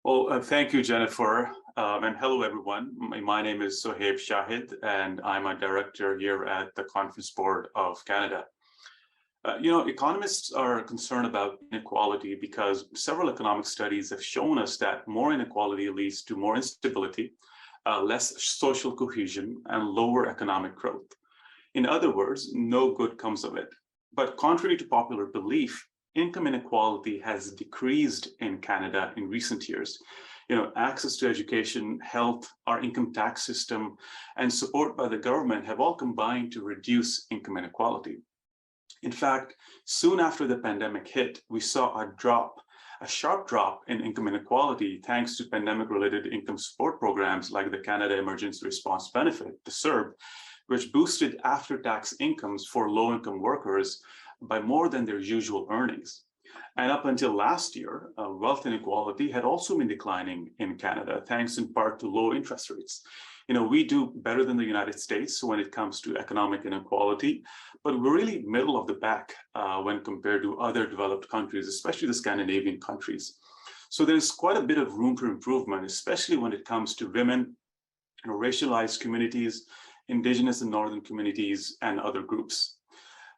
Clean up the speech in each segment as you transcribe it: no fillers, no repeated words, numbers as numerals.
Thank you, Jennifer, and hello, everyone. My name is Sohaib Shahid, and I'm a director here at the Conference Board of Canada. Economists are concerned about inequality because several economic studies have shown us that more inequality leads to more instability, less social cohesion, and lower economic growth. In other words, no good comes of it. But contrary to popular belief, income inequality has decreased in Canada in recent years. Access to education, health, our income tax system, and support by the government have all combined to reduce income inequality. In fact, soon after the pandemic hit, we saw a sharp drop in income inequality thanks to pandemic-related income support programs like the Canada Emergency Response Benefit, the CERB, which boosted after-tax incomes for low-income workers by more than their usual earnings. And up until last year, wealth inequality had also been declining in Canada, thanks in part to low interest rates. We do better than the United States when it comes to economic inequality, but we're really middle of the pack when compared to other developed countries, especially the Scandinavian countries. So there's quite a bit of room for improvement, especially when it comes to women, racialized communities, Indigenous and Northern communities, and other groups.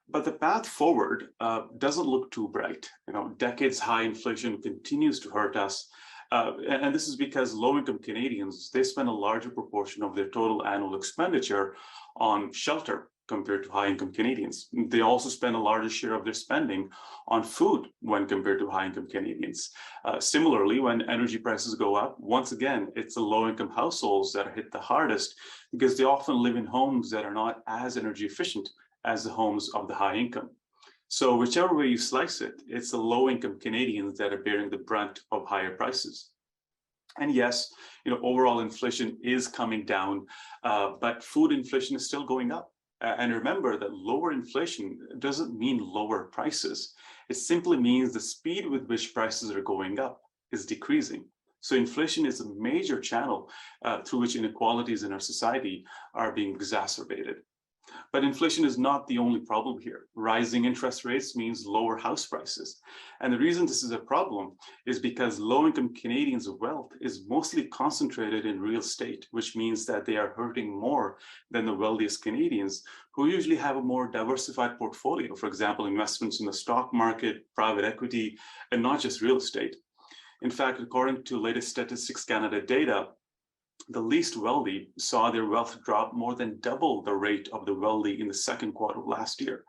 But the path forward doesn't look too bright. Decades high inflation continues to hurt us. And this is because low-income Canadians, they spend a larger proportion of their total annual expenditure on shelter compared to high-income Canadians. They also spend a larger share of their spending on food when compared to high-income Canadians. Similarly, when energy prices go up, once again, it's the low-income households that are hit the hardest because they often live in homes that are not as energy efficient as the homes of the high income. So whichever way you slice it, it's the low-income Canadians that are bearing the brunt of higher prices. And yes, overall inflation is coming down, but food inflation is still going up. And remember that lower inflation doesn't mean lower prices. It simply means the speed with which prices are going up is decreasing. So inflation is a major channel through which inequalities in our society are being exacerbated. But inflation is not the only problem here. Rising interest rates means lower house prices. And the reason this is a problem is because low-income Canadians' wealth is mostly concentrated in real estate, which means that they are hurting more than the wealthiest Canadians, who usually have a more diversified portfolio. For example, investments in the stock market, private equity, and not just real estate. In fact, according to latest Statistics Canada data, the least wealthy saw their wealth drop more than double the rate of the wealthy in the second quarter of last year.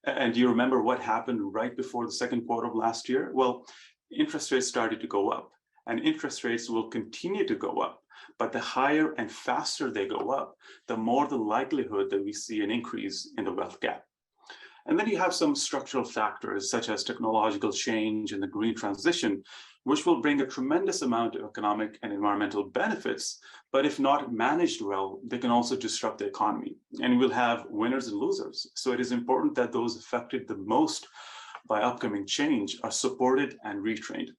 And do you remember what happened right before the second quarter of last year? Well, interest rates started to go up, and interest rates will continue to go up. But the higher and faster they go up, the more the likelihood that we see an increase in the wealth gap. And then you have some structural factors such as technological change and the green transition, which will bring a tremendous amount of economic and environmental benefits, but if not managed well, they can also disrupt the economy. And we'll have winners and losers. So it is important that those affected the most by upcoming change are supported and retrained.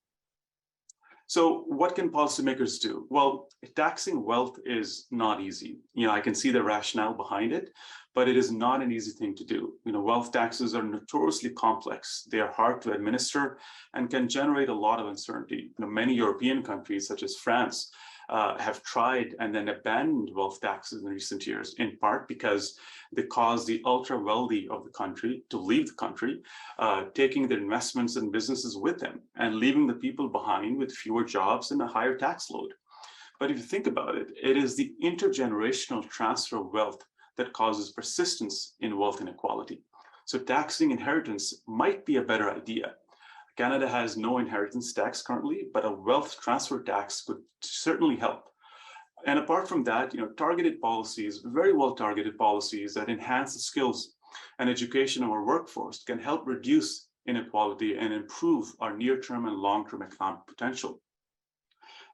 So what can policymakers do? Well, taxing wealth is not easy. I can see the rationale behind it, but it is not an easy thing to do. Wealth taxes are notoriously complex. They are hard to administer and can generate a lot of uncertainty. Many European countries, such as France, have tried and then abandoned wealth taxes in recent years, in part because they cause the ultra wealthy of the country to leave the country, taking their investments and businesses with them and leaving the people behind with fewer jobs and a higher tax load. But if you think about it, it is the intergenerational transfer of wealth that causes persistence in wealth inequality. So taxing inheritance might be a better idea. Canada has no inheritance tax currently, but a wealth transfer tax could certainly help. And apart from that, targeted policies, very well targeted policies that enhance the skills and education of our workforce can help reduce inequality and improve our near-term and long-term economic potential.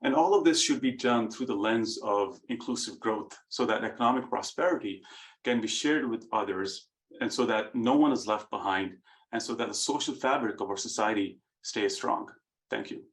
And all of this should be done through the lens of inclusive growth so that economic prosperity can be shared with others and so that no one is left behind and so that the social fabric of our society stays strong. Thank you.